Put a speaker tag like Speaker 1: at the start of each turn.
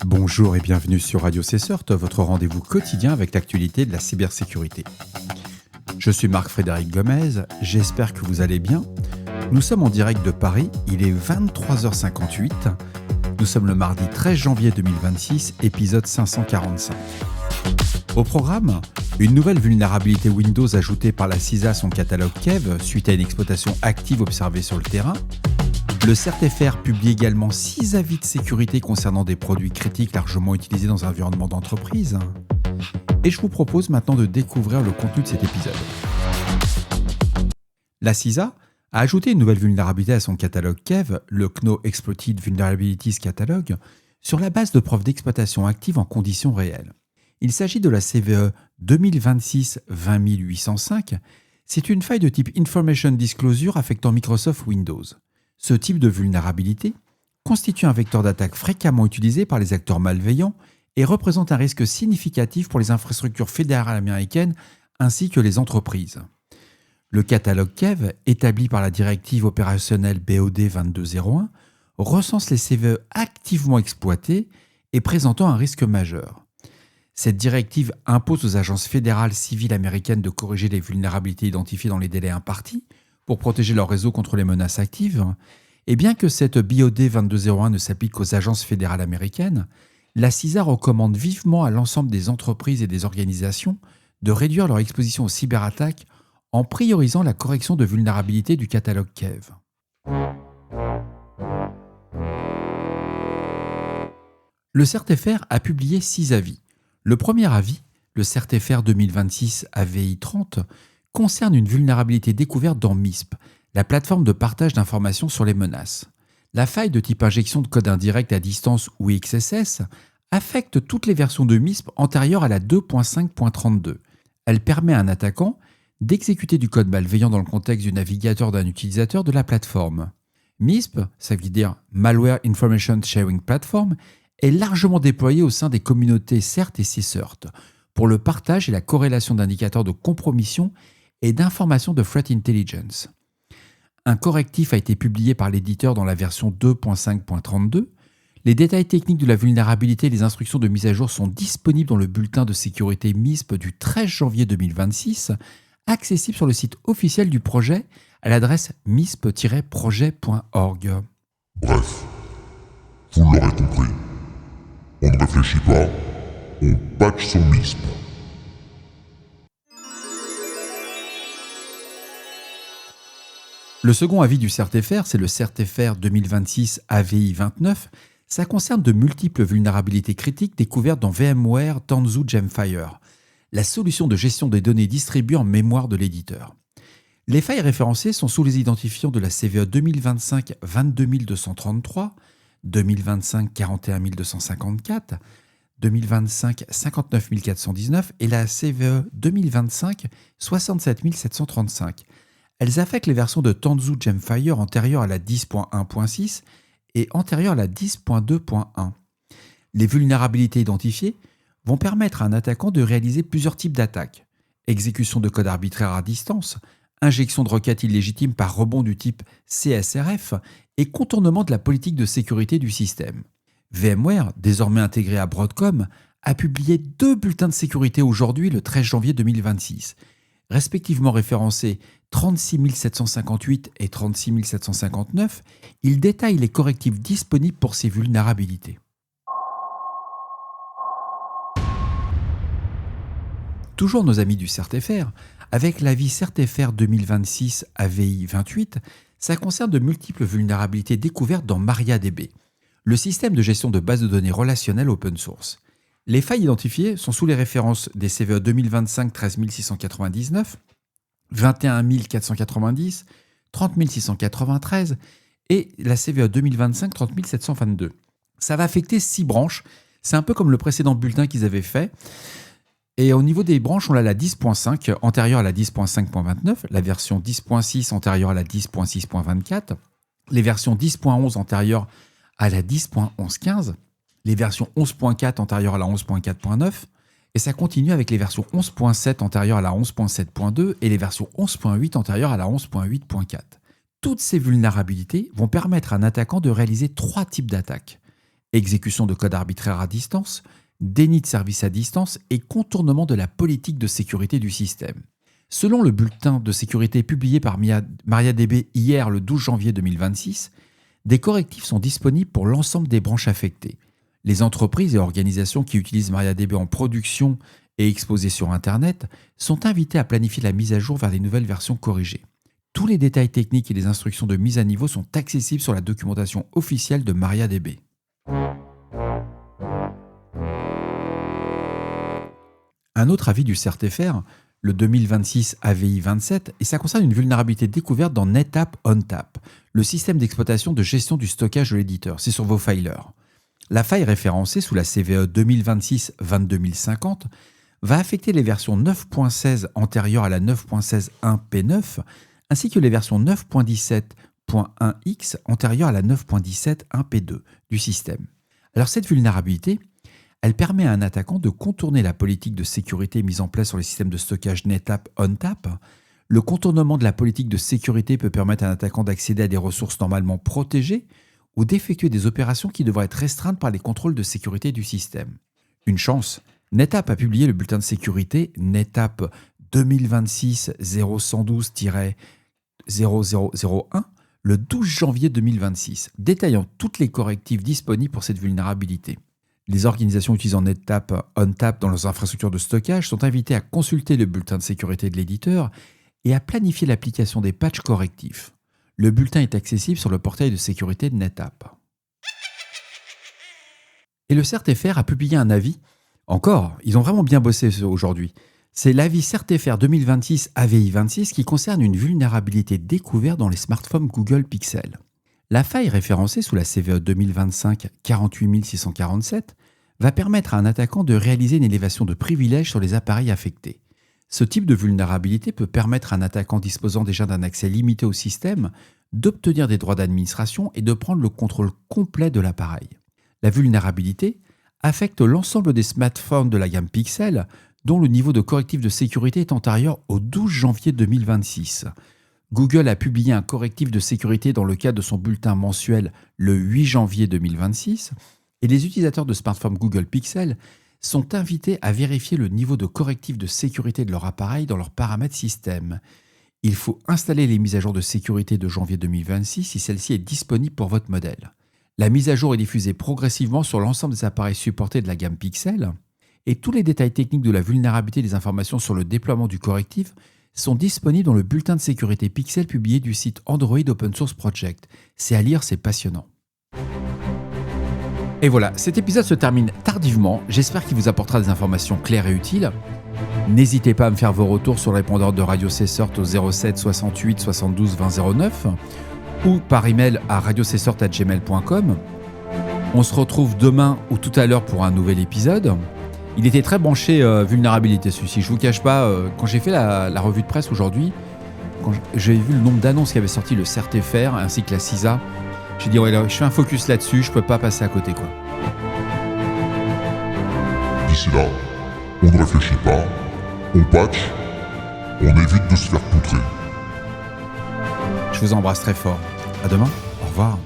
Speaker 1: Bonjour et bienvenue sur Radio Cessort, votre rendez-vous quotidien avec l'actualité de la cybersécurité. Je suis Marc-Frédéric Gomez, j'espère que vous allez bien. Nous sommes en direct de Paris, il est 23h58. Nous sommes le mardi 13 janvier 2026, épisode 545. Au programme, une nouvelle vulnérabilité Windows ajoutée par la CISA à son catalogue Kev suite à une exploitation active observée sur le terrain. Le CERT-FR publie également 6 avis de sécurité concernant des produits critiques largement utilisés dans un environnement d'entreprise. Et je vous propose maintenant de découvrir le contenu de cet épisode. La CISA a ajouté une nouvelle vulnérabilité à son catalogue Kev, le Kno Exploited Vulnerabilities Catalog, sur la base de preuves d'exploitation actives en conditions réelles. Il s'agit de la CVE 2026-20805. C'est une faille de type Information Disclosure affectant Microsoft Windows. Ce type de vulnérabilité constitue un vecteur d'attaque fréquemment utilisé par les acteurs malveillants et représente un risque significatif pour les infrastructures fédérales américaines ainsi que les entreprises. Le catalogue Kev, établi par la directive opérationnelle BOD 2201, recense les CVE activement exploités et présentant un risque majeur. Cette directive impose aux agences fédérales civiles américaines de corriger les vulnérabilités identifiées dans les délais impartis pour protéger leur réseau contre les menaces actives. Et bien que cette BOD 2201 ne s'applique qu'aux agences fédérales américaines, la CISA recommande vivement à l'ensemble des entreprises et des organisations de réduire leur exposition aux cyberattaques en priorisant la correction de vulnérabilités du catalogue Kev. Le CERT-FR a publié 6 avis. Le premier avis, le CERT-FR 2026 AVI 30, concerne une vulnérabilité découverte dans MISP, la plateforme de partage d'informations sur les menaces. La faille de type injection de code indirect à distance ou XSS affecte toutes les versions de MISP antérieures à la 2.5.32. Elle permet à un attaquant d'exécuter du code malveillant dans le contexte du navigateur d'un utilisateur de la plateforme. MISP, ça veut dire Malware Information Sharing Platform, est largement déployée au sein des communautés CERT et CSERT pour le partage et la corrélation d'indicateurs de compromission et d'informations de threat intelligence. Un correctif a été publié par l'éditeur dans la version 2.5.32. Les détails techniques de la vulnérabilité et les instructions de mise à jour sont disponibles dans le bulletin de sécurité MISP du 13 janvier 2026, accessible sur le site officiel du projet à l'adresse misp-projet.org.
Speaker 2: Bref, vous l'aurez compris, on ne réfléchit pas, on patch son MISP.
Speaker 1: Le second avis du CERT-FR, c'est le CERT-FR 2026 AVI 29. Ça concerne de multiples vulnérabilités critiques découvertes dans VMware Tanzu Gemfire, la solution de gestion des données distribuées en mémoire de l'éditeur. Les failles référencées sont sous les identifiants de la CVE 2025 22233, 2025 41254, 2025 59419 et la CVE 2025 67735. Elles affectent les versions de Tanzu Gemfire antérieures à la 10.1.6 et antérieures à la 10.2.1. Les vulnérabilités identifiées vont permettre à un attaquant de réaliser plusieurs types d'attaques. Exécution de code arbitraire à distance, injection de requêtes illégitimes par rebond du type CSRF et contournement de la politique de sécurité du système. VMware, désormais intégré à Broadcom, a publié 2 bulletins de sécurité aujourd'hui le 13 janvier 2026, respectivement référencés 36 758 et 36 759, il détaille les correctifs disponibles pour ces vulnérabilités. Toujours nos amis du CERT-FR, avec l'avis CERT-FR 2026 AVI 28, ça concerne de multiples vulnérabilités découvertes dans MariaDB, le système de gestion de bases de données relationnelles open source. Les failles identifiées sont sous les références des CVE 2025 13699, 21 490, 30 693 et la CVE 2025 30 722. Ça va affecter 6 branches. C'est un peu comme le précédent bulletin qu'ils avaient fait. Et au niveau des branches, on a la 10.5 antérieure à la 10.5.29, la version 10.6 antérieure à la 10.6.24, les versions 10.11 antérieures à la 10.11.15, les versions 11.4 antérieures à la 11.4.9, et ça continue avec les versions 11.7 antérieures à la 11.7.2 et les versions 11.8 antérieures à la 11.8.4. Toutes ces vulnérabilités vont permettre à un attaquant de réaliser 3 types d'attaques. exécution de code arbitraire à distance, déni de service à distance et contournement de la politique de sécurité du système. Selon le bulletin de sécurité publié par MariaDB hier le 12 janvier 2026, des correctifs sont disponibles pour l'ensemble des branches affectées. Les entreprises et organisations qui utilisent MariaDB en production et exposées sur Internet sont invitées à planifier la mise à jour vers les nouvelles versions corrigées. Tous les détails techniques et les instructions de mise à niveau sont accessibles sur la documentation officielle de MariaDB. Un autre avis du CERT-FR, le 2026 AVI 27, et ça concerne une vulnérabilité découverte dans NetApp ONTAP, le système d'exploitation de gestion du stockage de l'éditeur. C'est sur vos filers. La faille référencée sous la CVE 2026-22050 va affecter les versions 9.16 antérieures à la 9.16.1 P9 ainsi que les versions 9.17.1X antérieures à la 9.17.1 P2 du système. Alors cette vulnérabilité, elle permet à un attaquant de contourner la politique de sécurité mise en place sur les systèmes de stockage NetApp ONTAP. Le contournement de la politique de sécurité peut permettre à un attaquant d'accéder à des ressources normalement protégées ou d'effectuer des opérations qui devraient être restreintes par les contrôles de sécurité du système. Une chance, NetApp a publié le bulletin de sécurité NetApp 2026-0112-0001 le 12 janvier 2026, détaillant toutes les correctifs disponibles pour cette vulnérabilité. Les organisations utilisant NetApp ONTAP dans leurs infrastructures de stockage sont invitées à consulter le bulletin de sécurité de l'éditeur et à planifier l'application des patchs correctifs. Le bulletin est accessible sur le portail de sécurité de NetApp. Et le CERT-FR a publié un avis. Encore, ils ont vraiment bien bossé aujourd'hui. C'est l'avis CERT-FR 2026 AVI 26 qui concerne une vulnérabilité découverte dans les smartphones Google Pixel. La faille référencée sous la CVE 2025-48647 va permettre à un attaquant de réaliser une élévation de privilèges sur les appareils affectés. Ce type de vulnérabilité peut permettre à un attaquant disposant déjà d'un accès limité au système d'obtenir des droits d'administration et de prendre le contrôle complet de l'appareil. La vulnérabilité affecte l'ensemble des smartphones de la gamme Pixel dont le niveau de correctif de sécurité est antérieur au 12 janvier 2026. Google a publié un correctif de sécurité dans le cadre de son bulletin mensuel le 8 janvier 2026 et les utilisateurs de smartphones Google Pixel sont invités à vérifier le niveau de correctif de sécurité de leur appareil dans leurs paramètres système. Il faut installer les mises à jour de sécurité de janvier 2026 si celle-ci est disponible pour votre modèle. La mise à jour est diffusée progressivement sur l'ensemble des appareils supportés de la gamme Pixel et tous les détails techniques de la vulnérabilité et des informations sur le déploiement du correctif sont disponibles dans le bulletin de sécurité Pixel publié du site Android Open Source Project. C'est à lire, c'est passionnant. Et voilà, cet épisode se termine tardivement. J'espère qu'il vous apportera des informations claires et utiles. N'hésitez pas à me faire vos retours sur le répondeur de Radio Cessort au 07 68 72 20 09 ou par email à radiocessort@gmail.com. On se retrouve demain ou tout à l'heure pour un nouvel épisode. Il était très branché vulnérabilité celui-ci. Je vous cache pas, quand j'ai fait la revue de presse aujourd'hui, quand j'ai vu le nombre d'annonces qui avaient sorti le CERT-FR ainsi que la CISA, j'ai dit ouais, là, je fais un focus là-dessus, je peux pas passer à côté quoi.
Speaker 2: D'ici là, on ne réfléchit pas, on patch, on évite de se faire poutrer.
Speaker 1: Je vous embrasse très fort. À demain. Au revoir.